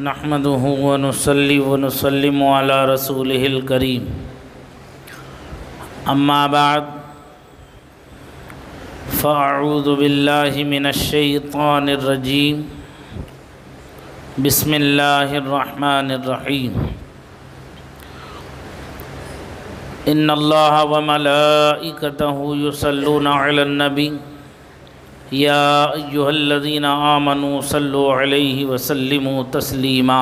نحمده ونصلي ونسلم على رسوله الكريم اما بعد فاعوذ بالله من الشيطان الرجيم بسم الله الرحمن الرحيم ان الله وملائكته يصلون على النبي یا ایھا الذین آمنوا صلوا علیہ وسلموا تسلیما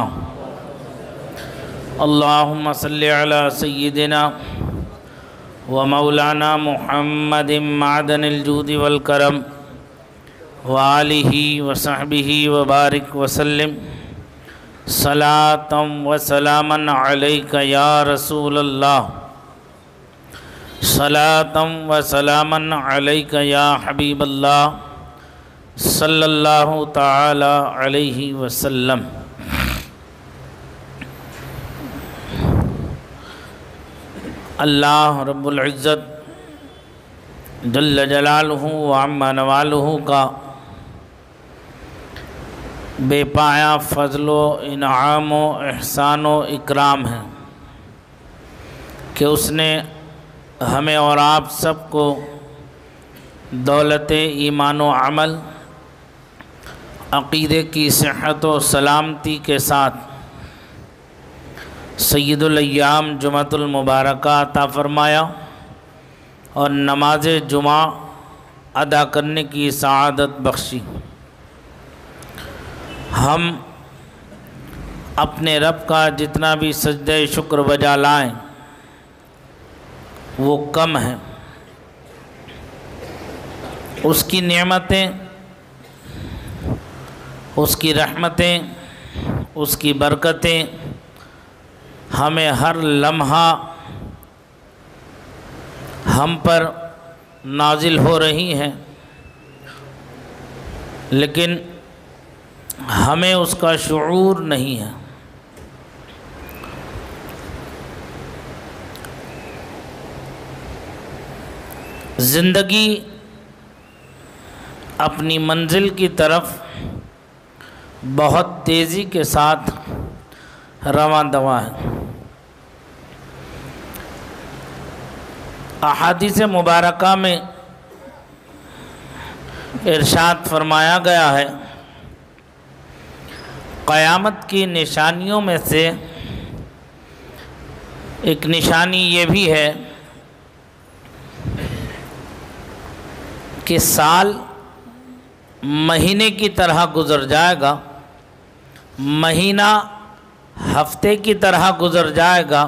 اللہم صلی علی سیدنا ومولانا محمد معدن الجود والکرم وآلہ وصحبہ وبارک وسلم صلاۃ وسلاما علیک یا رسول اللہ صلاۃ وسلاما علیک یا حبیب اللہ صلی اللہ تعالی علیہ وسلم۔ اللہ رب العزت جل جلالہ وعم نوالہ کا بے پایا فضل و انعام و احسان و اکرام ہے کہ اس نے ہمیں اور آپ سب کو دولت ایمان و عمل، عقیدے کی صحت و سلامتی کے ساتھ سید الایام جمعۃ المبارکہ عطا فرمایا اور نماز جمعہ ادا کرنے کی سعادت بخشی۔ ہم اپنے رب کا جتنا بھی سجدہ شکر بجا لائیں وہ کم ہیں۔ اس کی نعمتیں، اس کی رحمتیں، اس کی برکتیں ہمیں ہر لمحہ ہم پر نازل ہو رہی ہیں، لیکن ہمیں اس کا شعور نہیں ہے۔ زندگی اپنی منزل کی طرف بہت تیزی کے ساتھ رواں دواں ہے۔ احادیث مبارکہ میں ارشاد فرمایا گیا ہے، قیامت کی نشانیوں میں سے ایک نشانی یہ بھی ہے کہ سال مہینے کی طرح گزر جائے گا، مہینہ ہفتے کی طرح گزر جائے گا،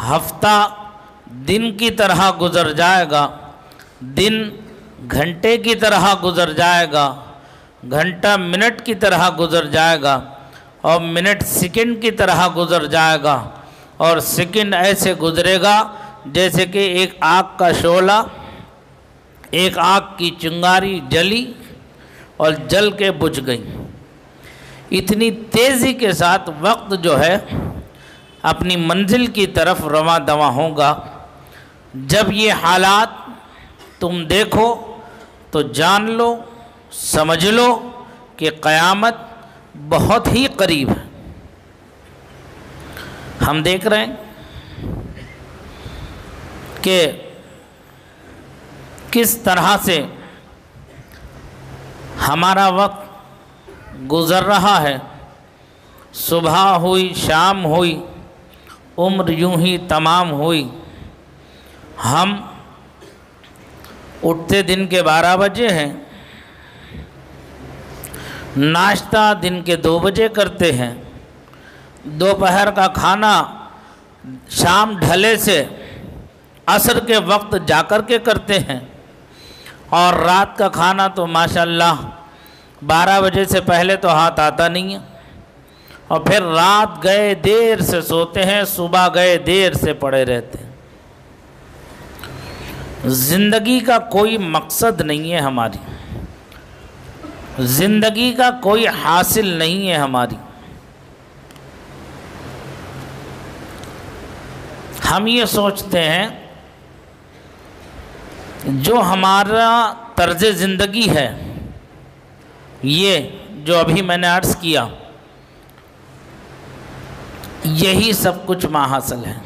ہفتہ دن کی طرح گزر جائے گا، دن گھنٹے کی طرح گزر جائے گا، گھنٹہ منٹ کی طرح گزر جائے گا، اور منٹ سیکنڈ کی طرح گزر جائے گا، اور سیکنڈ ایسے گزرے گا جیسے کہ ایک آگ کا شعلہ، ایک آگ کی چنگاری جلی اور جل کے بجھ گئی۔ اتنی تیزی کے ساتھ وقت جو ہے اپنی منزل کی طرف رواں دواں ہوگا۔ جب یہ حالات تم دیکھو تو جان لو، سمجھ لو کہ قیامت بہت ہی قریب ہے۔ ہم دیکھ رہے ہیں کہ کس طرح سے ہمارا وقت گزر رہا ہے، صبح ہوئی، شام ہوئی، عمر یوں ہی تمام ہوئی۔ ہم اٹھتے دن کے 12 بجے ہیں، ناشتہ دن کے 2 بجے کرتے ہیں، دوپہر کا کھانا شام ڈھلے سے عصر کے وقت جا کر کے کرتے ہیں، اور رات کا کھانا تو ماشاءاللہ 12 بجے سے پہلے تو ہاتھ آتا نہیں ہے، اور پھر رات گئے دیر سے سوتے ہیں، صبح گئے دیر سے پڑے رہتے ہیں۔ زندگی کا کوئی مقصد نہیں ہے ہماری، زندگی کا کوئی حاصل نہیں ہے ہماری۔ ہم یہ سوچتے ہیں جو ہمارا طرز زندگی ہے، یہ جو ابھی میں نے عرض کیا، یہی سب کچھ ماحصل ہے،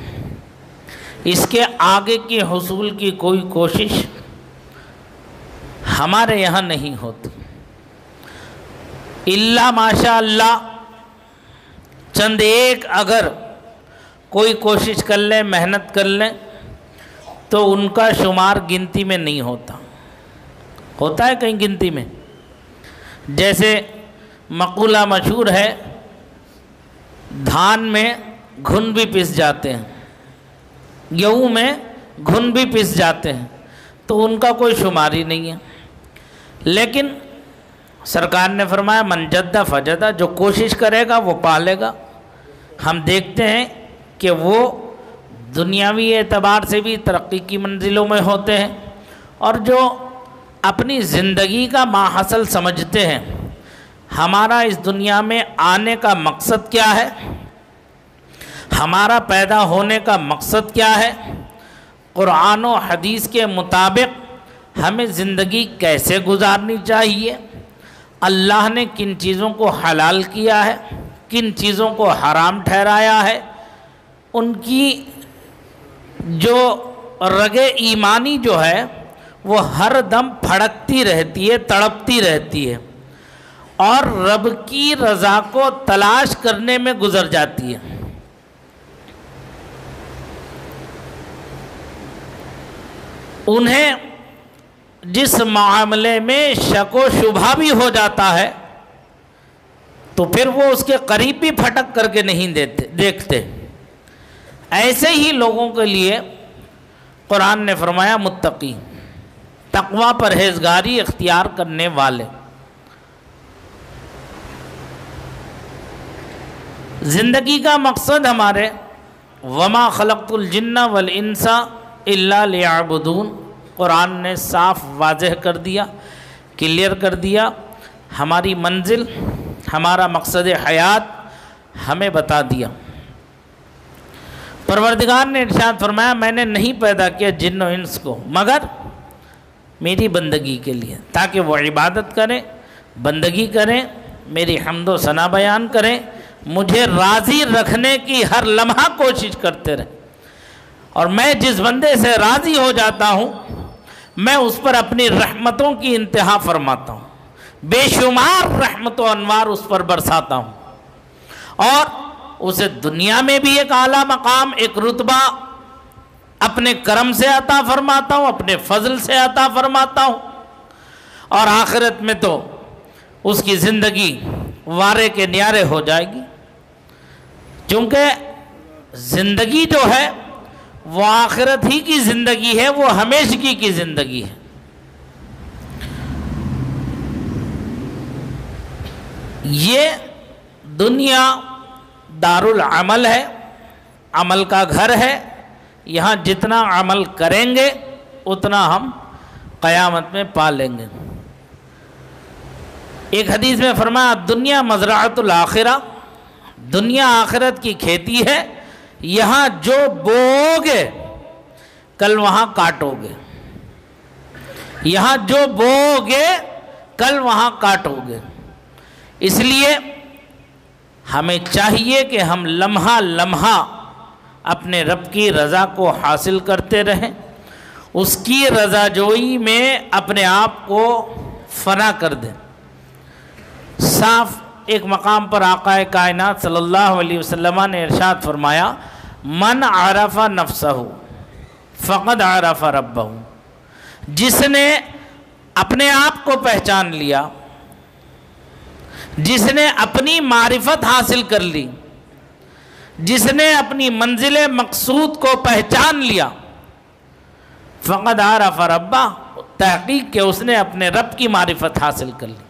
اس کے آگے کے حصول کی کوئی کوشش ہمارے یہاں نہیں ہوتی، الا ماشاء اللہ چند ایک اگر کوئی کوشش کر لیں، محنت کر لیں تو ان کا شمار گنتی میں نہیں ہوتا، ہوتا ہے کہیں گنتی میں؟ جیسے مقولہ مشہور ہے، دھان میں گھن بھی پس جاتے ہیں، گیہوں میں گھن بھی پس جاتے ہیں، تو ان کا کوئی شمار ہی نہیں ہے۔ لیکن سرکار نے فرمایا من جد فجد، جو کوشش کرے گا وہ پالے گا۔ ہم دیکھتے ہیں کہ وہ دنیاوی اعتبار سے بھی ترقی کی منزلوں میں ہوتے ہیں، اور جو اپنی زندگی کا ماحصل سمجھتے ہیں، ہمارا اس دنیا میں آنے کا مقصد کیا ہے، ہمارا پیدا ہونے کا مقصد کیا ہے، قرآن و حدیث کے مطابق ہمیں زندگی کیسے گزارنی چاہیے، اللہ نے کن چیزوں کو حلال کیا ہے، کن چیزوں کو حرام ٹھہرایا ہے، ان کی جو رگ ایمانی جو ہے وہ ہر دم پھڑکتی رہتی ہے، تڑپتی رہتی ہے، اور رب کی رضا کو تلاش کرنے میں گزر جاتی ہے۔ انہیں جس معاملے میں شک و شبہ بھی ہو جاتا ہے تو پھر وہ اس کے قریب بھی پھٹک کر کے نہیں دیکھتے۔ ایسے ہی لوگوں کے لیے قرآن نے فرمایا متقی، تقوی پرہیزگاری اختیار کرنے والے۔ زندگی کا مقصد ہمارے وما خلقت الجن والانس الا لیعبدون، قرآن نے صاف واضح کر دیا، کلیئر کر دیا، ہماری منزل، ہمارا مقصد حیات ہمیں بتا دیا۔ پروردگار نے ارشاد فرمایا میں نے نہیں پیدا کیا جن و انس کو مگر میری بندگی کے لیے، تاکہ وہ عبادت کریں، بندگی کریں، میری حمد و ثنا بیان کریں، مجھے راضی رکھنے کی ہر لمحہ کوشش کرتے رہیں، اور میں جس بندے سے راضی ہو جاتا ہوں میں اس پر اپنی رحمتوں کی انتہا فرماتا ہوں، بے شمار رحمت و انوار اس پر برساتا ہوں، اور اسے دنیا میں بھی ایک اعلیٰ مقام، ایک رتبہ اپنے کرم سے عطا فرماتا ہوں، اپنے فضل سے عطا فرماتا ہوں، اور آخرت میں تو اس کی زندگی وارے کے نیارے ہو جائے گی، چونکہ زندگی جو ہے وہ آخرت ہی کی زندگی ہے، وہ ہمیشگی کی زندگی ہے۔ یہ دنیا دار العمل ہے، عمل کا گھر ہے، یہاں جتنا عمل کریں گے اتنا ہم قیامت میں پا لیں گے۔ ایک حدیث میں فرمایا دنیا مزرعۃ الآخرہ، دنیا آخرت کی کھیتی ہے، یہاں جو بوؤ گے کل وہاں کاٹو گے، یہاں جو بوؤ گے کل وہاں کاٹو گے۔ اس لیے ہمیں چاہیے کہ ہم لمحہ لمحہ اپنے رب کی رضا کو حاصل کرتے رہیں، اس کی رضا جوئی میں اپنے آپ کو فنا کر دیں۔ صاف ایک مقام پر آقا کائنات صلی اللہ علیہ وسلم نے ارشاد فرمایا من عرف نفسہ فقد عرف ربہ، جس نے اپنے آپ کو پہچان لیا، جس نے اپنی معرفت حاصل کر لی، جس نے اپنی منزل مقصود کو پہچان لیا، فقد عرف ربہ، تحقیق کہ اس نے اپنے رب کی معرفت حاصل کر لی۔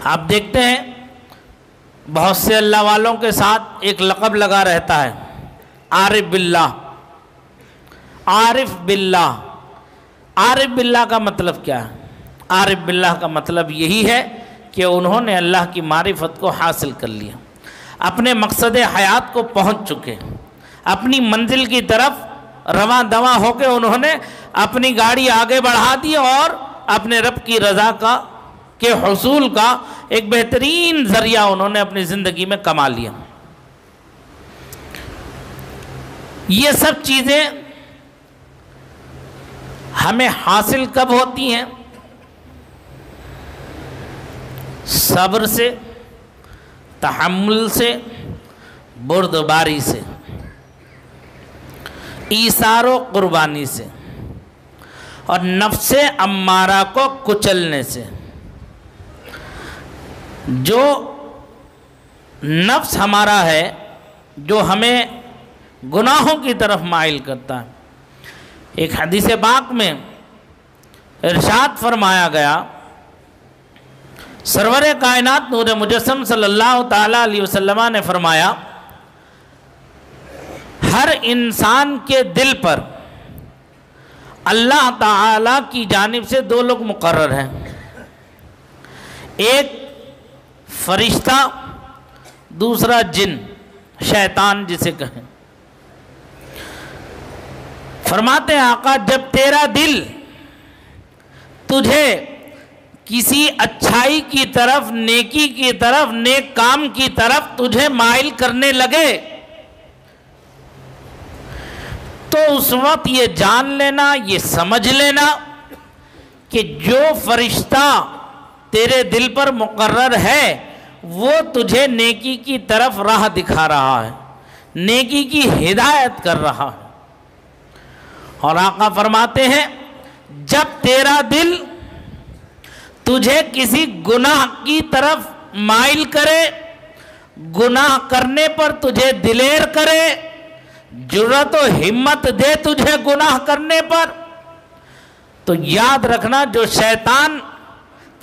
آپ دیکھتے ہیں بہت سے اللہ والوں کے ساتھ ایک لقب لگا رہتا ہے، عارف باللہ، عارف باللہ۔ عارف باللہ کا مطلب کیا ہے؟ عارف باللہ کا مطلب یہی ہے کہ انہوں نے اللہ کی معرفت کو حاصل کر لیا، اپنے مقصد حیات کو پہنچ چکے، اپنی منزل کی طرف رواں دواں ہو کے انہوں نے اپنی گاڑی آگے بڑھا دی، اور اپنے رب کی رضا کے حصول کا ایک بہترین ذریعہ انہوں نے اپنی زندگی میں کما لیا۔ یہ سب چیزیں ہمیں حاصل کب ہوتی ہیں؟ صبر سے، تحمل سے، بردباری سے، ایثار و قربانی سے، اور نفس امارہ کو کچلنے سے۔ جو نفس ہمارا ہے جو ہمیں گناہوں کی طرف مائل کرتا ہے، ایک حدیث پاک میں ارشاد فرمایا گیا، سرور کائنات نور مجسم صلی اللہ تعالیٰ علیہ وسلم نے فرمایا، ہر انسان کے دل پر اللہ تعالیٰ کی جانب سے دو لوگ مقرر ہیں، ایک فرشتہ، دوسرا جن، شیطان جسے کہیں۔ فرماتے ہیں آقا، جب تیرا دل تجھے کسی اچھائی کی طرف، نیکی کی طرف، نیک کام کی طرف تجھے مائل کرنے لگے تو اس وقت یہ جان لینا، یہ سمجھ لینا کہ جو فرشتہ تیرے دل پر مقرر ہے وہ تجھے نیکی کی طرف راہ دکھا رہا ہے، نیکی کی ہدایت کر رہا ہے۔ اور آقا فرماتے ہیں، جب تیرا دل تجھے کسی گناہ کی طرف مائل کرے، گناہ کرنے پر تجھے دلیر کرے، جرأت و ہمت دے تجھے گناہ کرنے پر، تو یاد رکھنا جو شیطان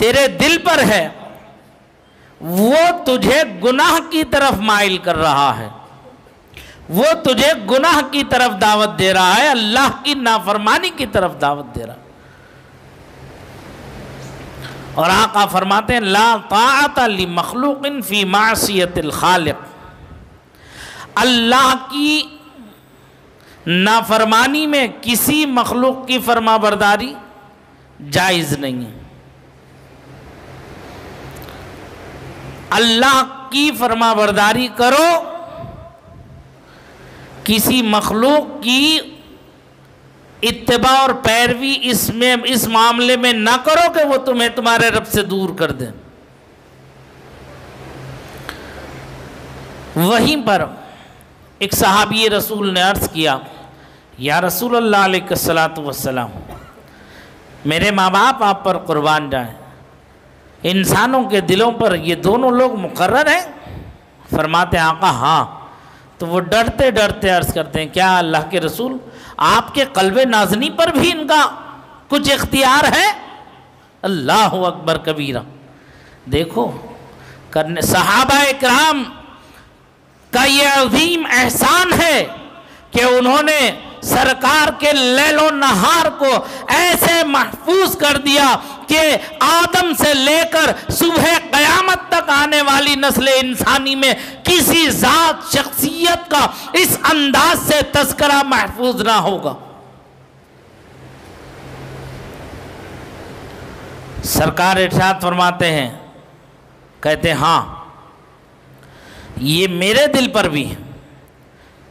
تیرے دل پر ہے وہ تجھے گناہ کی طرف مائل کر رہا ہے، وہ تجھے گناہ کی طرف دعوت دے رہا ہے، اللہ کی نافرمانی کی طرف دعوت دے رہا ہے۔ اور آقا فرماتے ہیں، لا طاعت لمخلوق فی معصیت الخالق، اللہ کی نافرمانی میں کسی مخلوق کی فرما برداری جائز نہیں ہے۔ اللہ کی فرما برداری کرو، کسی مخلوق کی اتباع اور پیروی اس معاملے میں نہ کرو کہ وہ تمہیں تمہارے رب سے دور کر دیں۔ وہیں پر ایک صحابی رسول نے عرض کیا، یا رسول اللہ علیہ السلام، میرے ماں باپ آپ پر قربان جائیں، انسانوں کے دلوں پر یہ دونوں لوگ مقرر ہیں؟ فرماتے ہیں آقا ہاں۔ تو وہ ڈرتے ڈرتے عرض کرتے ہیں، کیا اللہ کے رسول آپ کے قلب نازنی پر بھی ان کا کچھ اختیار ہے؟ اللہ اکبر کبیرہ۔ دیکھو صحابہ اکرام کا یہ عظیم احسان ہے کہ انہوں نے سرکار کے لیل و نہار کو ایسے محفوظ کر دیا کہ آدم سے لے کر صبح قیامت تک آنے والی نسل انسانی میں کسی ذات شخصیت کا اس انداز سے تذکرہ محفوظ نہ ہوگا۔ سرکار ارشاد فرماتے ہیں، کہتے ہیں ہاں یہ میرے دل پر بھی ہے،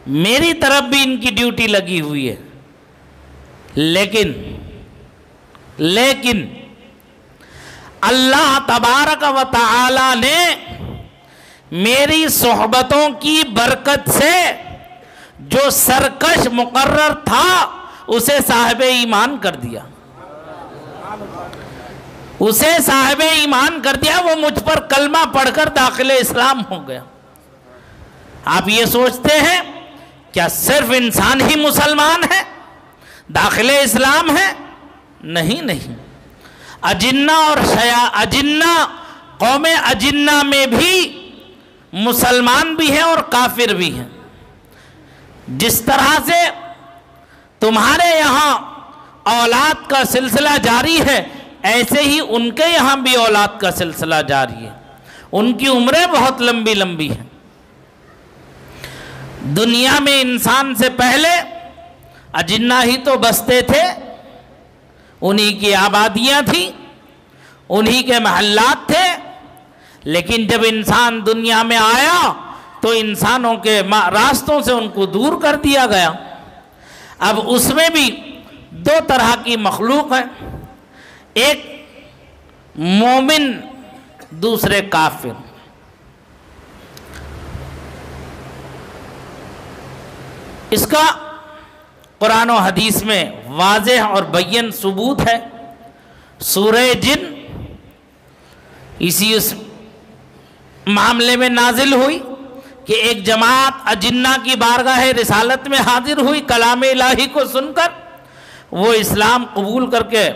میری طرف بھی ان کی ڈیوٹی لگی ہوئی ہے، لیکن اللہ تبارک و تعالی نے میری صحبتوں کی برکت سے جو سرکش مقرر تھا اسے صاحب ایمان کر دیا، اسے صاحب ایمان کر دیا، وہ مجھ پر کلمہ پڑھ کر داخل اسلام ہو گیا۔ آپ یہ سوچتے ہیں کیا صرف انسان ہی مسلمان ہے، داخل اسلام ہے؟ نہیں، اجنہ اور اجنہ، قوم اجنہ میں بھی مسلمان بھی ہیں اور کافر بھی ہیں۔ جس طرح سے تمہارے یہاں اولاد کا سلسلہ جاری ہے، ایسے ہی ان کے یہاں بھی اولاد کا سلسلہ جاری ہے، ان کی عمریں بہت لمبی لمبی ہیں۔ دنیا میں انسان سے پہلے اجنہ ہی تو بستے تھے، انہی کی آبادیاں تھیں، انہی کے محلات تھے، لیکن جب انسان دنیا میں آیا تو انسانوں کے راستوں سے ان کو دور کر دیا گیا۔ اب اس میں بھی دو طرح کی مخلوق ہے، ایک مومن دوسرے کافر۔ اس کا قرآن و حدیث میں واضح اور بین ثبوت ہے۔ سورہ جن اسی اس معاملے میں نازل ہوئی کہ ایک جماعت اجنہ کی بارگاہ رسالت میں حاضر ہوئی، کلام الہی کو سن کر وہ اسلام قبول کر کے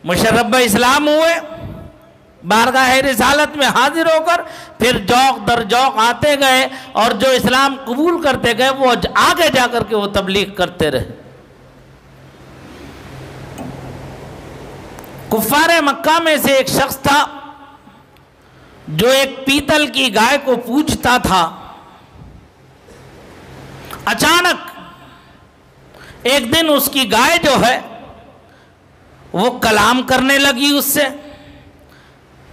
مشرب اسلام ہوئے، بارگاہ رسالت میں حاضر ہو کر پھر جوق در جوق آتے گئے، اور جو اسلام قبول کرتے گئے وہ آگے جا کر کے وہ تبلیغ کرتے رہے۔ کفار مکہ میں سے ایک شخص تھا جو ایک پیتل کی گائے کو پوجتا تھا۔ اچانک ایک دن اس کی گائے جو ہے وہ کلام کرنے لگی اس سے۔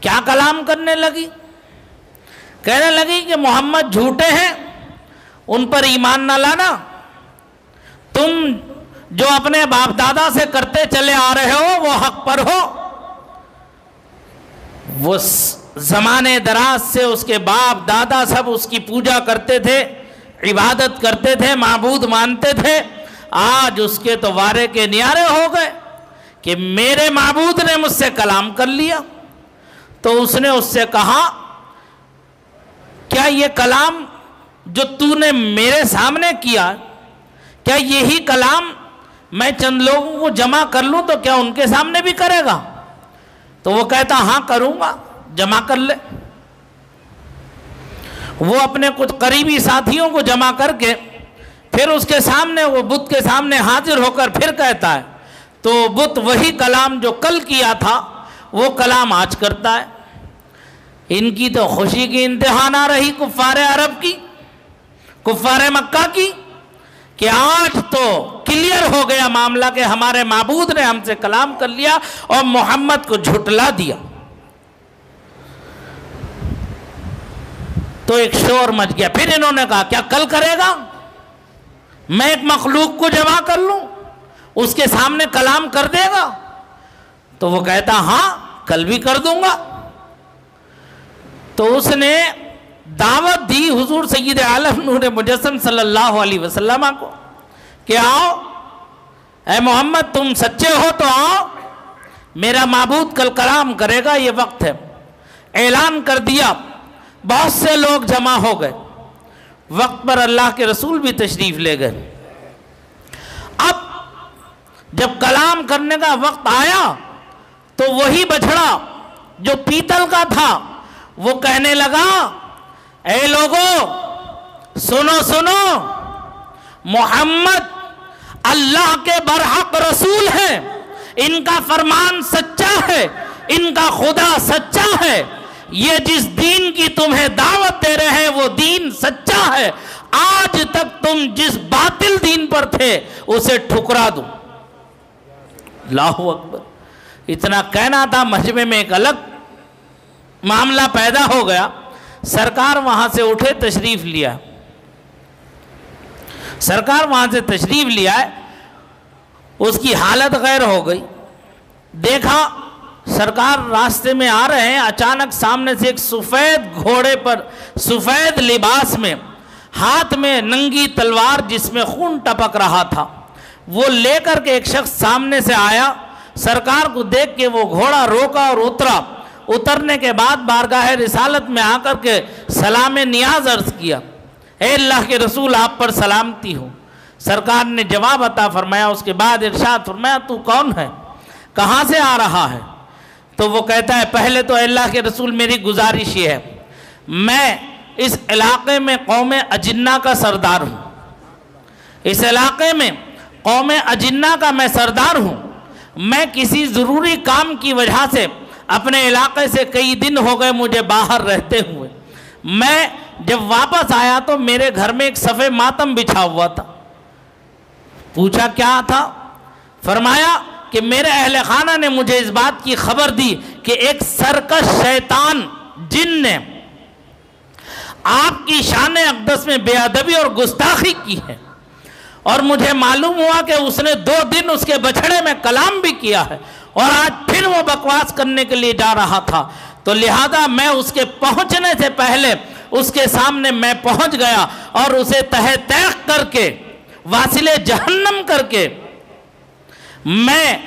کیا کلام کرنے لگی؟ کہنے لگی کہ محمد جھوٹے ہیں، ان پر ایمان نہ لانا، تم جو اپنے باپ دادا سے کرتے چلے آ رہے ہو وہ حق پر ہو۔ وہ زمانے دراز سے اس کے باپ دادا سب اس کی پوجا کرتے تھے، عبادت کرتے تھے، معبود مانتے تھے۔ آج اس کے تو وارے کے نیارے ہو گئے کہ میرے معبود نے مجھ سے کلام کر لیا۔ تو اس نے اس سے کہا کیا یہ کلام جو تو نے میرے سامنے کیا، کیا یہی کلام میں چند لوگوں کو جمع کر لوں تو کیا ان کے سامنے بھی کرے گا؟ تو وہ کہتا ہاں کروں گا، جمع کر لے۔ وہ اپنے کچھ قریبی ساتھیوں کو جمع کر کے پھر اس کے سامنے، وہ بت کے سامنے حاضر ہو کر پھر کہتا ہے، تو بت وہی کلام جو کل کیا تھا وہ کلام آج کرتا ہے۔ ان کی تو خوشی کی انتہا نہ رہی کفار عرب کی، کفار مکہ کی، کہ آج تو کلیئر ہو گیا معاملہ کہ ہمارے معبود نے ہم سے کلام کر لیا اور محمد کو جھٹلا دیا۔ تو ایک شور مچ گیا۔ پھر انہوں نے کہا کیا کل کرے گا؟ میں ایک مخلوق کو جمع کر لوں، اس کے سامنے کلام کر دے گا؟ تو وہ کہتا ہاں کل بھی کر دوں گا۔ تو اس نے دعوت دی حضور سید عالم نور مجسم صلی اللہ علیہ وسلم کو کہ آؤ اے محمد، تم سچے ہو تو آؤ، میرا معبود کل کلام کرے گا، یہ وقت ہے۔ اعلان کر دیا، بہت سے لوگ جمع ہو گئے۔ وقت پر اللہ کے رسول بھی تشریف لے گئے۔ اب جب کلام کرنے کا وقت آیا تو وہی بچڑا جو پیتل کا تھا وہ کہنے لگا اے لوگو سنو سنو، محمد اللہ کے برحق رسول ہیں، ان کا فرمان سچا ہے، ان کا خدا سچا ہے، یہ جس دین کی تمہیں دعوت دے رہے ہیں وہ دین سچا ہے، آج تک تم جس باطل دین پر تھے اسے ٹھکرا دو۔ اللہ اکبر۔ اتنا کہنا تھا، مجمع میں ایک الگ معاملہ پیدا ہو گیا۔ سرکار وہاں سے اٹھے، تشریف لیا، سرکار وہاں سے تشریف لیا ہے، اس کی حالت غیر ہو گئی۔ دیکھا سرکار راستے میں آ رہے ہیں، اچانک سامنے سے ایک سفید گھوڑے پر، سفید لباس میں، ہاتھ میں ننگی تلوار جس میں خون ٹپک رہا تھا، وہ لے کر کے ایک شخص سامنے سے آیا۔ سرکار کو دیکھ کے وہ گھوڑا روکا اور اترا۔ اترنے کے بعد بارگاہ رسالت میں آ کر کے سلام نیاز عرض کیا، اے اللہ کے رسول آپ پر سلامتی ہو۔ سرکار نے جواب عطا فرمایا۔ اس کے بعد ارشاد فرمایا تو کون ہے، کہاں سے آ رہا ہے؟ تو وہ کہتا ہے پہلے تو اللہ کے رسول میری گزارش یہ ہے، میں اس علاقے میں قوم اجنہ کا سردار ہوں، اس علاقے میں قوم اجنہ کا میں سردار ہوں۔ میں کسی ضروری کام کی وجہ سے اپنے علاقے سے کئی دن ہو گئے مجھے باہر رہتے ہوئے، میں جب واپس آیا تو میرے گھر میں ایک صف ماتم بچھا ہوا تھا۔ پوچھا کیا تھا؟ فرمایا کہ میرے اہل خانہ نے مجھے اس بات کی خبر دی کہ ایک سرکش شیطان جن نے آپ کی شان اقدس میں بے ادبی اور گستاخی کی ہے، اور مجھے معلوم ہوا کہ اس نے 2 دن اس کے بچھڑے میں کلام بھی کیا ہے اور آج پھر وہ بکواس کرنے کے لیے جا رہا تھا، تو لہذا میں اس کے پہنچنے سے پہلے اس کے سامنے میں پہنچ گیا اور اسے تہہ تیغ کر کے واصل جہنم کر کے میں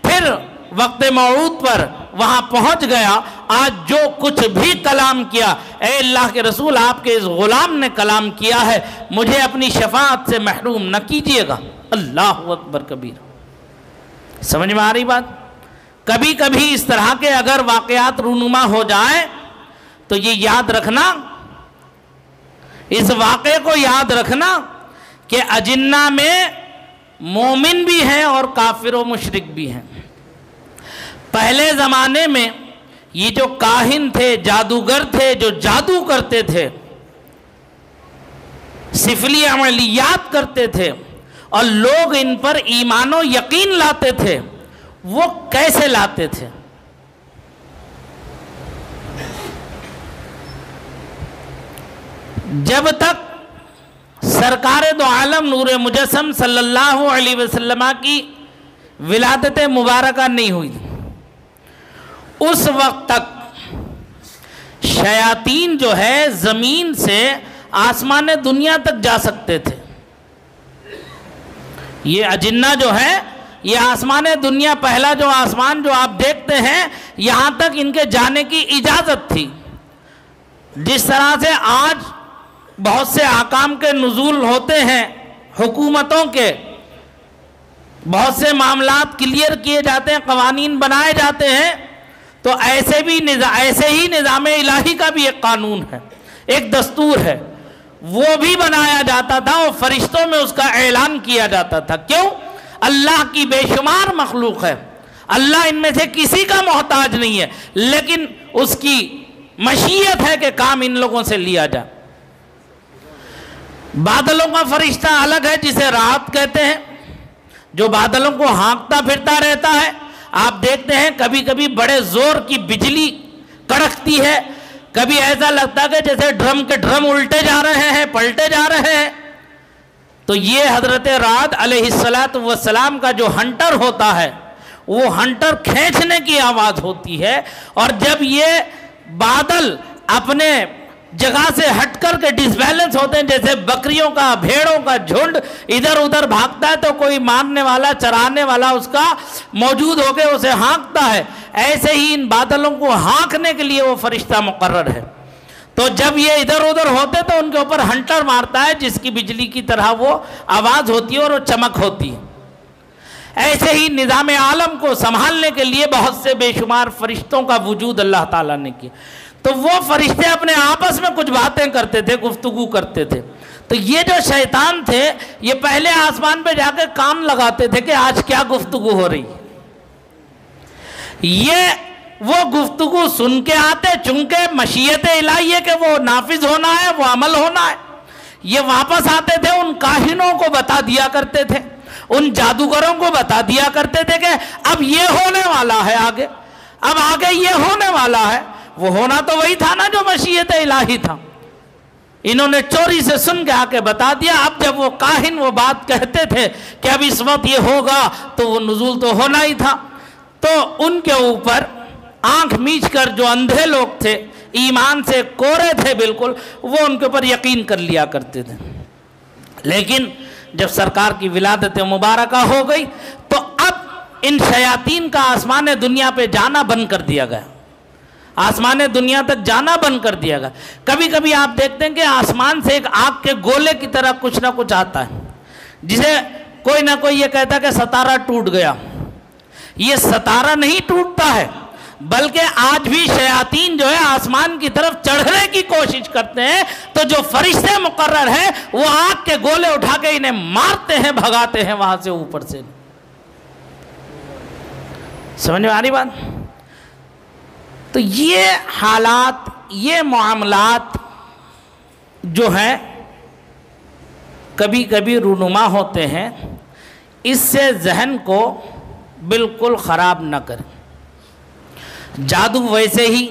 پھر وقت موعود پر وہاں پہنچ گیا۔ آج جو کچھ بھی کلام کیا، اے اللہ کے رسول آپ کے اس غلام نے کلام کیا ہے، مجھے اپنی شفاعت سے محروم نہ کیجیے گا۔ اللہ اکبر کبیر۔ سمجھ میں آ رہی بات؟ کبھی کبھی اس طرح کے اگر واقعات رونما ہو جائیں تو یہ یاد رکھنا، اس واقعے کو یاد رکھنا کہ اجنہ میں مومن بھی ہیں اور کافر و مشرک بھی ہیں۔ پہلے زمانے میں یہ جو کاہن تھے، جادوگر تھے، جو جادو کرتے تھے، سفلی عملیات کرتے تھے اور لوگ ان پر ایمان و یقین لاتے تھے، وہ کیسے لاتے تھے؟ جب تک سرکار دو عالم نور مجسم صلی اللہ علیہ وسلم کی ولادت مبارکہ نہیں ہوئی، اس وقت تک شیاطین جو ہے زمین سے آسمان دنیا تک جا سکتے تھے۔ یہ اجنہ جو ہے یہ آسمان دنیا، پہلا جو آسمان جو آپ دیکھتے ہیں، یہاں تک ان کے جانے کی اجازت تھی۔ جس طرح سے آج بہت سے احکام کے نزول ہوتے ہیں، حکومتوں کے بہت سے معاملات کلیئر کیے جاتے ہیں، قوانین بنائے جاتے ہیں، تو ایسے ہی نظام الہی کا بھی ایک قانون ہے، ایک دستور ہے، وہ بھی بنایا جاتا تھا اور فرشتوں میں اس کا اعلان کیا جاتا تھا۔ کیوں؟ اللہ کی بے شمار مخلوق ہے، اللہ ان میں سے کسی کا محتاج نہیں ہے، لیکن اس کی مشیت ہے کہ کام ان لوگوں سے لیا جائے۔ بادلوں کا فرشتہ الگ ہے جسے راحت کہتے ہیں، جو بادلوں کو ہانکتا پھرتا رہتا ہے۔ آپ دیکھتے ہیں کبھی کبھی بڑے زور کی بجلی کڑکتی ہے، کبھی ایسا لگتا ہے کہ جیسے ڈرم کے ڈرم الٹے جا رہے ہیں، پلٹے جا رہے ہیں۔ تو یہ حضرت رعد علیہ السلام کا جو ہنٹر ہوتا ہے، وہ ہنٹر کھینچنے کی آواز ہوتی ہے، اور جب یہ بادل اپنے جگہ سے ہٹ کر کے ڈس بیلنس ہوتے ہیں، جیسے بکریوں کا، بھیڑوں کا جھنڈ ادھر ادھر بھاگتا ہے تو کوئی مارنے والا، چرانے والا اس کا موجود ہو کے اسے ہانکتا ہے، ایسے ہی ان بادلوں کو ہانکنے کے لیے وہ فرشتہ مقرر ہے۔ تو جب یہ ادھر ادھر ہوتے تو ان کے اوپر ہنٹر مارتا ہے، جس کی بجلی کی طرح وہ آواز ہوتی ہے اور وہ چمک ہوتی ہے۔ ایسے ہی نظام عالم کو سنبھالنے کے لیے بہت سے بے شمار فرشتوں کا وجود اللہ تعالیٰ نے کیا۔ تو وہ فرشتے اپنے آپس میں کچھ باتیں کرتے تھے، گفتگو کرتے تھے۔ تو یہ جو شیطان تھے، یہ پہلے آسمان پہ جا کے کان لگاتے تھے کہ آج کیا گفتگو ہو رہی ہے۔ یہ وہ گفتگو سن کے آتے، چونکہ مشیت الہی ہے کہ وہ نافذ ہونا ہے، وہ عمل ہونا ہے۔ یہ واپس آتے تھے، ان کاہنوں کو بتا دیا کرتے تھے، ان جادوگروں کو بتا دیا کرتے تھے کہ اب یہ ہونے والا ہے، اب آگے یہ ہونے والا ہے۔ وہ ہونا تو وہی تھا نا جو مشیت الہی تھا۔ انہوں نے چوری سے سن کے آ کے بتا دیا۔ اب جب وہ کاہن وہ بات کہتے تھے کہ اب اس وقت یہ ہوگا، تو وہ نزول تو ہونا ہی تھا۔ تو ان کے اوپر آنکھ میچ کر جو اندھے لوگ تھے، ایمان سے کورے تھے بالکل، وہ ان کے اوپر یقین کر لیا کرتے تھے۔ لیکن جب سرکار کی ولادت مبارکہ ہو گئی تو اب ان شیاطین کا آسمان دنیا پہ جانا بند کر دیا گیا، آسمان دنیا تک جانا بند کر دیا گیا۔ کبھی کبھی آپ دیکھتے ہیں کہ آسمان سے ایک آگ کے گولے کی طرح کچھ نہ کچھ آتا ہے، جسے کوئی نہ کوئی یہ کہتا ہے کہ ستارہ ٹوٹ گیا۔ یہ ستارہ نہیں ٹوٹتا ہے، بلکہ آج بھی شیاطین جو ہے آسمان کی طرف چڑھنے کی کوشش کرتے ہیں، تو جو فرشتے مقرر ہیں وہ آگ کے گولے اٹھا کے انہیں مارتے ہیں، بھگاتے ہیں وہاں سے اوپر سے۔ سمجھ میں آ رہی بات؟ تو یہ حالات، یہ معاملات جو ہیں کبھی کبھی رونما ہوتے ہیں، اس سے ذہن کو بالکل خراب نہ کریں۔ جادو ویسے ہی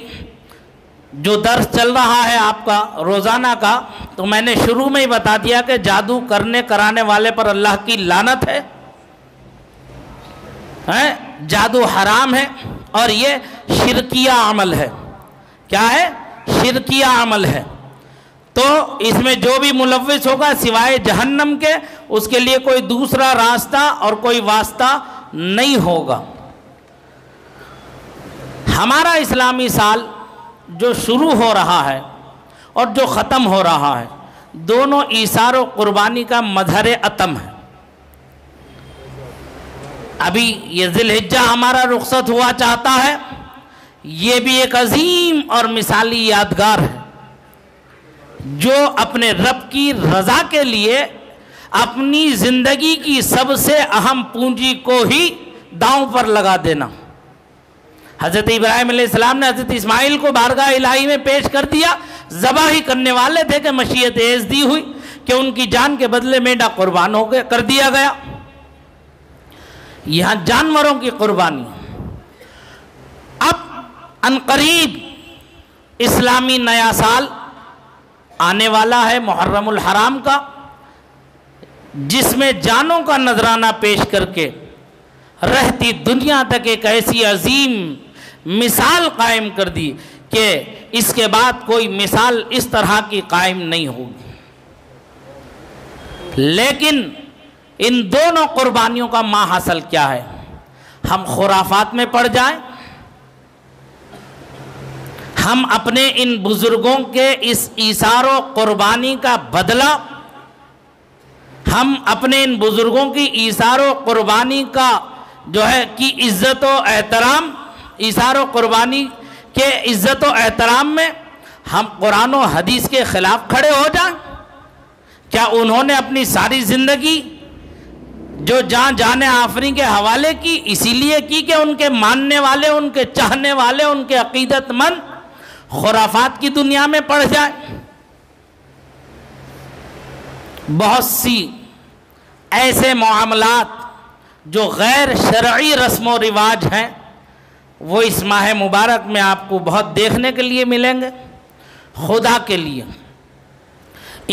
جو درس چل رہا ہے آپ کا روزانہ کا، تو میں نے شروع میں ہی بتا دیا کہ جادو کرنے کرانے والے پر اللہ کی لعنت ہے، جادو حرام ہے اور یہ شرکیہ عمل ہے۔ کیا ہے؟ شرکیہ عمل ہے۔ تو اس میں جو بھی ملوث ہوگا سوائے جہنم کے، اس کے لیے کوئی دوسرا راستہ اور کوئی واسطہ نہیں ہوگا۔ ہمارا اسلامی سال جو شروع ہو رہا ہے اور جو ختم ہو رہا ہے، دونوں ایثار و قربانی کا مظہر اتم ہے۔ ابھی یہ ذی الحجہ ہمارا رخصت ہوا چاہتا ہے، یہ بھی ایک عظیم اور مثالی یادگار ہے، جو اپنے رب کی رضا کے لیے اپنی زندگی کی سب سے اہم پونجی کو ہی داؤں پر لگا دینا۔ حضرت ابراہیم علیہ السلام نے حضرت اسماعیل کو بارگاہ الہی میں پیش کر دیا، ذبح ہی کرنے والے تھے کہ مشیت عز دی ہوئی کہ ان کی جان کے بدلے مینڈا قربان ہو گیا، کر دیا گیا۔ یہاں جانوروں کی قربانی۔ اب عنقریب اسلامی نیا سال آنے والا ہے محرم الحرام کا، جس میں جانوں کا نذرانہ پیش کر کے رہتی دنیا تک ایک ایسی عظیم مثال قائم کر دی کہ اس کے بعد کوئی مثال اس طرح کی قائم نہیں ہوگی۔ لیکن ان دونوں قربانیوں کا ماحصل کیا ہے؟ ہم خرافات میں پڑ جائیں، ہم اپنے ان بزرگوں کے اس ایثار و قربانی کا بدلہ، ہم اپنے ان بزرگوں کی ایثار و قربانی کا جو ہے کی عزت و احترام، ایثار و قربانی کے عزت و احترام میں ہم قرآن و حدیث کے خلاف کھڑے ہو جائیں؟ کیا انہوں نے اپنی ساری زندگی جو جان جان آفرین کے حوالے کی اسی لیے کی کہ ان کے ماننے والے، ان کے چاہنے والے، ان کے عقیدت مند خرافات کی دنیا میں پڑ جائیں؟ بہت سی ایسے معاملات جو غیر شرعی رسم و رواج ہیں، وہ اس ماہ مبارک میں آپ کو بہت دیکھنے کے لیے ملیں گے۔ خدا کے لیے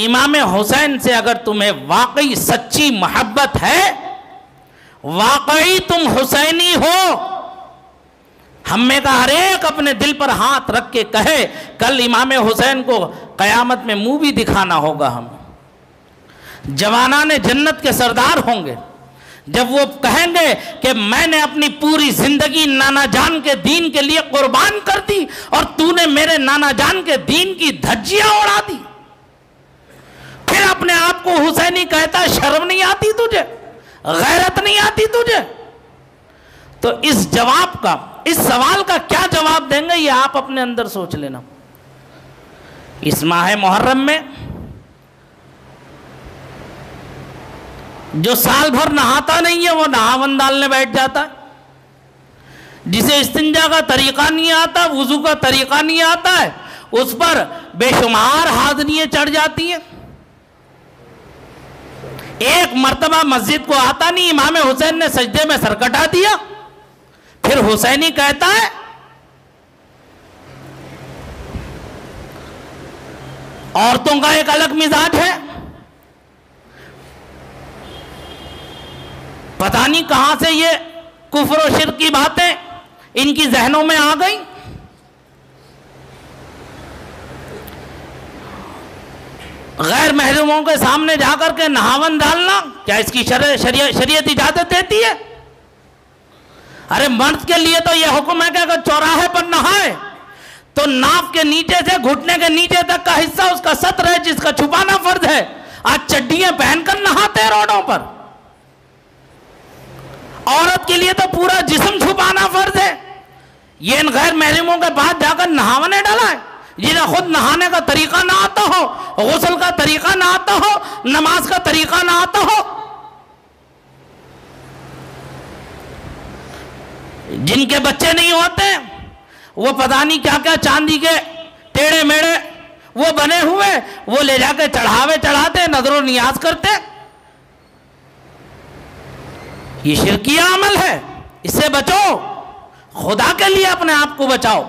امام حسین سے اگر تمہیں واقعی سچی محبت ہے، واقعی تم حسینی ہو، ہم میں کا ہر ایک اپنے دل پر ہاتھ رکھ کے کہے کل امام حسین کو قیامت میں منہ بھی دکھانا ہوگا۔ ہم جوانان جنت کے سردار ہوں گے جب وہ کہیں گے کہ میں نے اپنی پوری زندگی نانا جان کے دین کے لیے قربان کر دی اور تو نے میرے نانا جان کے دین کی دھجیاں اڑا دی، پھر اپنے آپ کو حسینی کہتا، شرم نہیں آتی تجھے؟ غیرت نہیں آتی تجھے؟ تو اس جواب کا، اس سوال کا کیا جواب دیں گے، یہ آپ اپنے اندر سوچ لینا۔ اس ماہ محرم میں جو سال بھر نہاتا نہیں ہے وہ نہاون ڈالنے بیٹھ جاتا ہے، جسے استنجا کا طریقہ نہیں آتا، وضو کا طریقہ نہیں آتا ہے، اس پر بے شمار حاضریاں چڑھ جاتی ہیں۔ ایک مرتبہ مسجد کو آتا نہیں، امام حسین نے سجدے میں سر کٹا دیا، پھر حسینی کہتا ہے۔ عورتوں کا ایک الگ مزاج ہے، پتہ نہیں کہاں سے یہ کفر و شرک کی باتیں ان کی ذہنوں میں آ گئیں۔ غیر محرموں کے سامنے جا کر کے نہاون ڈالنا، کیا اس کی شریعت اجازت دیتی ہے؟ ارے مرد کے لیے تو یہ حکم ہے کہ اگر چوراہے پر نہائے تو ناف کے نیچے سے گھٹنے کے نیچے تک کا حصہ اس کا ستر ہے جس کا چھپانا فرض ہے۔ آج چڈیاں پہن کر نہاتے ہیں روڈوں پر۔ عورت کے لیے تو پورا جسم چھپانا فرض ہے، یہ ان غیر محرموں کے پاس جا کر نہاونے ڈالا ہے، جنہیں خود نہانے کا طریقہ نہ آتا ہو، غسل کا طریقہ نہ آتا ہو، نماز کا طریقہ نہ آتا ہو، جن کے بچے نہیں ہوتے وہ پتہ نہیں کیا کیا چاندی کے ٹیڑے میڑے وہ بنے ہوئے وہ لے جا کے چڑھاتے، نظر و نیاز کرتے۔ یہ شرکیہ عمل ہے، اس سے بچو، خدا کے لیے اپنے آپ کو بچاؤ۔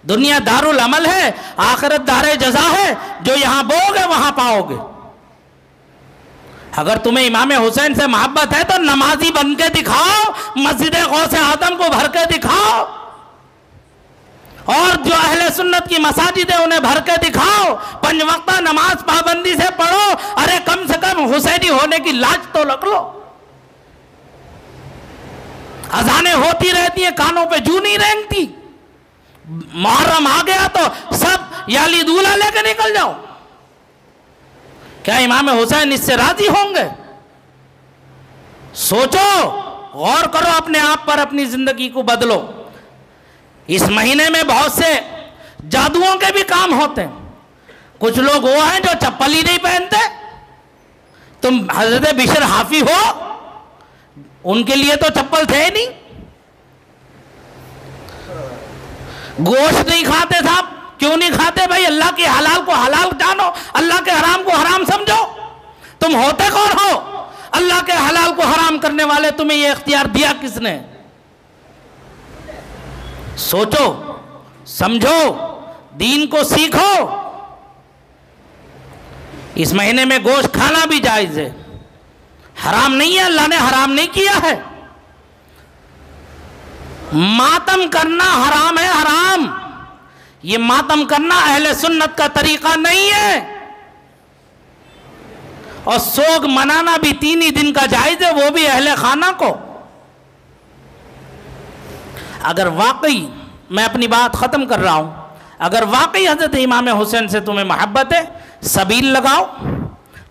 دنیا دار العمل ہے، آخرت دار جزا ہے، جو یہاں بو گے وہاں پاؤ گے۔ اگر تمہیں امام حسین سے محبت ہے تو نمازی بن کے دکھاؤ، مسجد غوث اعظم کو بھر کے دکھاؤ، اور جو اہل سنت کی مساجد ہے انہیں بھر کے دکھاؤ، 5 وقتہ نماز پابندی سے پڑھو، ارے کم سے کم حسینی ہونے کی لاج تو رکھ لو۔ اذانیں ہوتی رہتی ہیں، کانوں پہ جو نہیں رینگتی، محرم آ گیا تو سب یالی دولہ لے کے نکل جاؤ۔ کیا امام حسین اس سے راضی ہوں گے؟ سوچو، غور کرو اپنے آپ پر، اپنی زندگی کو بدلو۔ اس مہینے میں بہت سے جادوؤں کے بھی کام ہوتے ہیں۔ کچھ لوگ وہ ہیں جو چپل ہی نہیں پہنتے۔ تم حضرت بشر حافی ہو، ان کے لیے تو چپل تھے نہیں۔ گوشت نہیں کھاتے صاحب، کیوں نہیں کھاتے بھائی؟ اللہ کے حلال کو حلال جانو، اللہ کے حرام کو حرام سمجھو۔ تم ہوتے کون ہو؟ اللہ کے حلال کو حرام کرنے والے، تمہیں یہ اختیار دیا کس نے؟ سوچو، سمجھو، دین کو سیکھو۔ اس مہینے میں گوشت کھانا بھی جائز ہے، حرام نہیں ہے، اللہ نے حرام نہیں کیا ہے۔ ماتم کرنا حرام ہے، حرام۔ یہ ماتم کرنا اہل سنت کا طریقہ نہیں ہے۔ اور سوگ منانا بھی 3 ہی دن کا جائز ہے، وہ بھی اہل خانہ کو۔ اگر واقعی، میں اپنی بات ختم کر رہا ہوں، اگر واقعی حضرت امام حسین سے تمہیں محبت ہے، سبیل لگاؤ،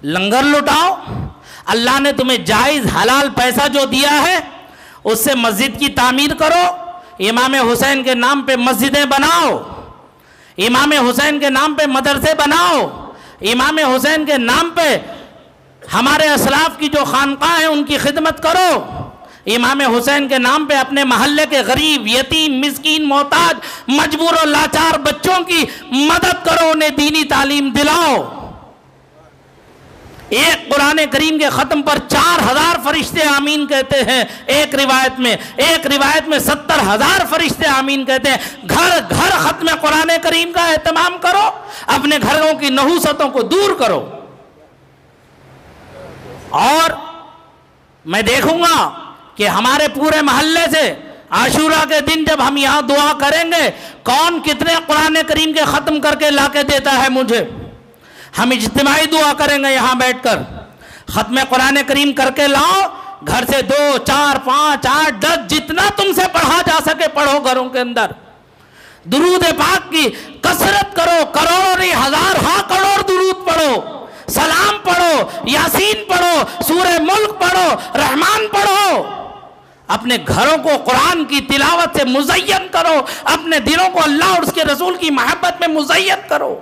لنگر لٹاؤ۔ اللہ نے تمہیں جائز حلال پیسہ جو دیا ہے اس سے مسجد کی تعمیر کرو، امام حسین کے نام پہ مسجدیں بناؤ، امام حسین کے نام پہ مدرسے بناؤ، امام حسین کے نام پہ ہمارے اسلاف کی جو خانقاہ ہیں ان کی خدمت کرو، امام حسین کے نام پہ اپنے محلے کے غریب، یتیم، مسکین، محتاج، مجبور و لاچار بچوں کی مدد کرو، انہیں دینی تعلیم دلاؤ۔ ایک قرآن کریم کے ختم پر 4000 فرشتے آمین کہتے ہیں، ایک روایت میں 70,000 فرشتے آمین کہتے ہیں۔ گھر گھر ختم قرآن کریم کا اہتمام کرو، اپنے گھروں کی نحوستوں کو دور کرو۔ اور میں دیکھوں گا کہ ہمارے پورے محلے سے عاشورہ کے دن جب ہم یہاں دعا کریں گے، کون کتنے قرآن کریم کے ختم کر کے لا کے دیتا ہے مجھے۔ ہم اجتماعی دعا کریں گے یہاں بیٹھ کر، ختم قرآن کریم کر کے لاؤ، گھر سے 2 4 5 8 10 جتنا تم سے پڑھا جا سکے پڑھو گھروں کے اندر۔ درود پاک کی کثرت کرو، کروڑوں نہیں، 1000 کروڑ درود پڑھو، سلام پڑھو، یاسین پڑھو، سورہ ملک پڑھو، رحمان پڑھو۔ اپنے گھروں کو قرآن کی تلاوت سے مزین کرو، اپنے دلوں کو اللہ اور اس کے رسول کی محبت میں مزین کرو،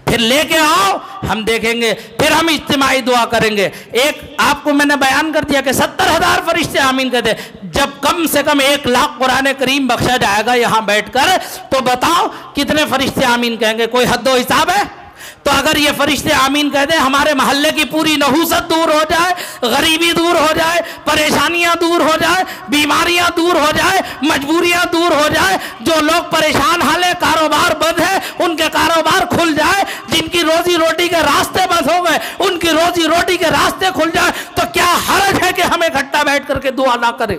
پھر لے کے آؤ، ہم دیکھیں گے، پھر ہم اجتماعی دعا کریں گے۔ ایک آپ کو میں نے بیان کر دیا کہ 70,000 فرشتے آمین کہتے ہیں۔ جب کم سے کم 1 لاکھ قرآن کریم بخشا جائے گا یہاں بیٹھ کر، تو بتاؤ کتنے فرشتے آمین کہیں گے؟ کوئی حد و حساب ہے؟ تو اگر یہ فرشتے آمین کہہ دیں، ہمارے محلے کی پوری نحوست دور ہو جائے، غریبی دور ہو جائے، پریشانیاں دور ہو جائے، بیماریاں دور ہو جائے، مجبوریاں دور ہو جائے، جو لوگ پریشان حال ہے، کاروبار بند ہے، ان کے کاروبار کھل جائے، جن کی روزی روٹی کے راستے بند ہو گئے ان کی روزی روٹی کے راستے کھل جائے، تو کیا حرج ہے کہ ہم اکٹھا بیٹھ کر کے دعا نہ کریں؟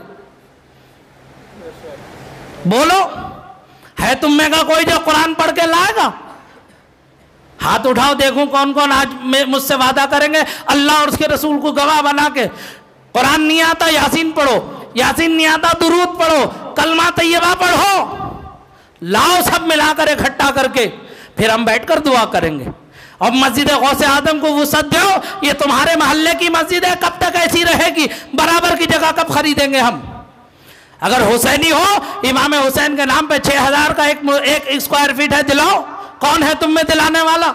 بولو، ہے تم میں کا کوئی جو قرآن پڑھ کے لائے گا؟ ہاتھ اٹھاؤ، دیکھوں کون کون آج مجھ سے وعدہ کریں گے اللہ اور اس کے رسول کو گواہ بنا کے، قرآن نہیں آتا یاسین پڑھو، یاسین نہیں آتا درود پڑھو، کلمہ طیبہ پڑھو، لاؤ سب ملا کر اکٹھا کر کے، پھر ہم بیٹھ کر دعا کریں گے۔ اور مسجد غوث اعظم کو وسعت دو، یہ تمہارے محلے کی مسجد ہے، کب تک ایسی رہے گی؟ برابر کی جگہ کب خریدیں گے ہم؟ اگر حسینی ہو، امام حسین کے نام پہ 6000 کا ایک اسکوائر فٹ ہے، دلاؤ۔ کون ہے تم میں دلانے والا؟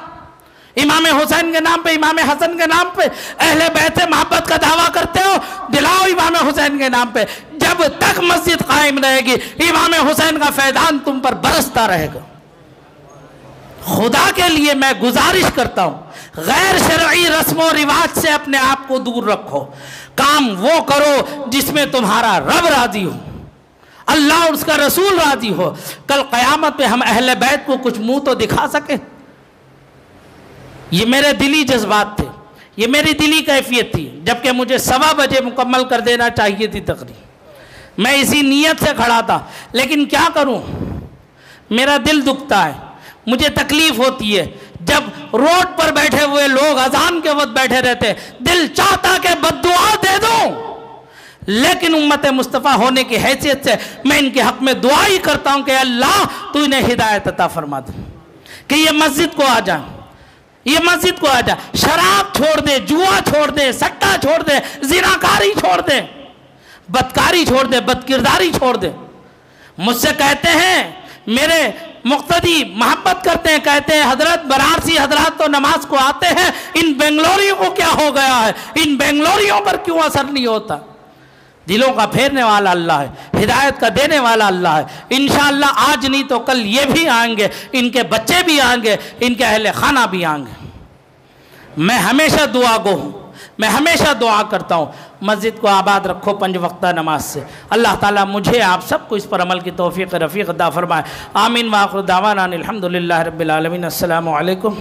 امام حسین کے نام پہ، امام حسن کے نام پہ اہل بیت سے محبت کا دعویٰ کرتے ہو، دلاؤ امام حسین کے نام پہ۔ جب تک مسجد قائم رہے گی امام حسین کا فیضان تم پر برستا رہے گا۔ خدا کے لیے میں گزارش کرتا ہوں، غیر شرعی رسم و رواج سے اپنے آپ کو دور رکھو، کام وہ کرو جس میں تمہارا رب راضی ہو۔ اللہ اور اس کا رسول راضی ہو، کل قیامت پہ ہم اہل بیت کو کچھ منہ تو دکھا سکیں۔ یہ میرے دلی جذبات تھے، یہ میری دلی کیفیت تھی، جبکہ مجھے 7:15 بجے مکمل کر دینا چاہیے تھی تقریر، میں اسی نیت سے کھڑا تھا، لیکن کیا کروں، میرا دل دکھتا ہے، مجھے تکلیف ہوتی ہے جب روڈ پر بیٹھے ہوئے لوگ اذان کے وقت بیٹھے رہتے، دل چاہتا کہ بد دعا دے دوں، لیکن امت مصطفیٰ ہونے کی حیثیت سے میں ان کے حق میں دعا ہی کرتا ہوں کہ اللہ تو انہیں ہدایت عطا فرما دے کہ یہ مسجد کو آ جائیں، یہ مسجد کو آ جائے، شراب چھوڑ دے، جوا چھوڑ دے، سٹا چھوڑ دے، زناکاری چھوڑ دے، بدکاری چھوڑ دے، بدکرداری چھوڑ دے۔ مجھ سے کہتے ہیں، میرے مقتدی محبت کرتے ہیں، کہتے ہیں حضرت بنارسی حضرات تو نماز کو آتے ہیں، ان بنگلوریوں کو کیا ہو گیا ہے، ان بنگلوریوں پر کیوں اثر نہیں ہوتا؟ دلوں کا پھیرنے والا اللہ ہے، ہدایت کا دینے والا اللہ ہے۔ انشاءاللہ آج نہیں تو کل یہ بھی آئیں گے، ان کے بچے بھی آئیں گے، ان کے اہل خانہ بھی آئیں گے۔ میں ہمیشہ دعا گو ہوں، میں ہمیشہ دعا کرتا ہوں، مسجد کو آباد رکھو 5 وقتہ نماز سے۔ اللہ تعالیٰ مجھے آپ سب کو اس پر عمل کی توفیق رفیق عطا فرمائے۔ آمین وآخر دعوانا الحمدللہ رب العالمین۔ السلام علیکم۔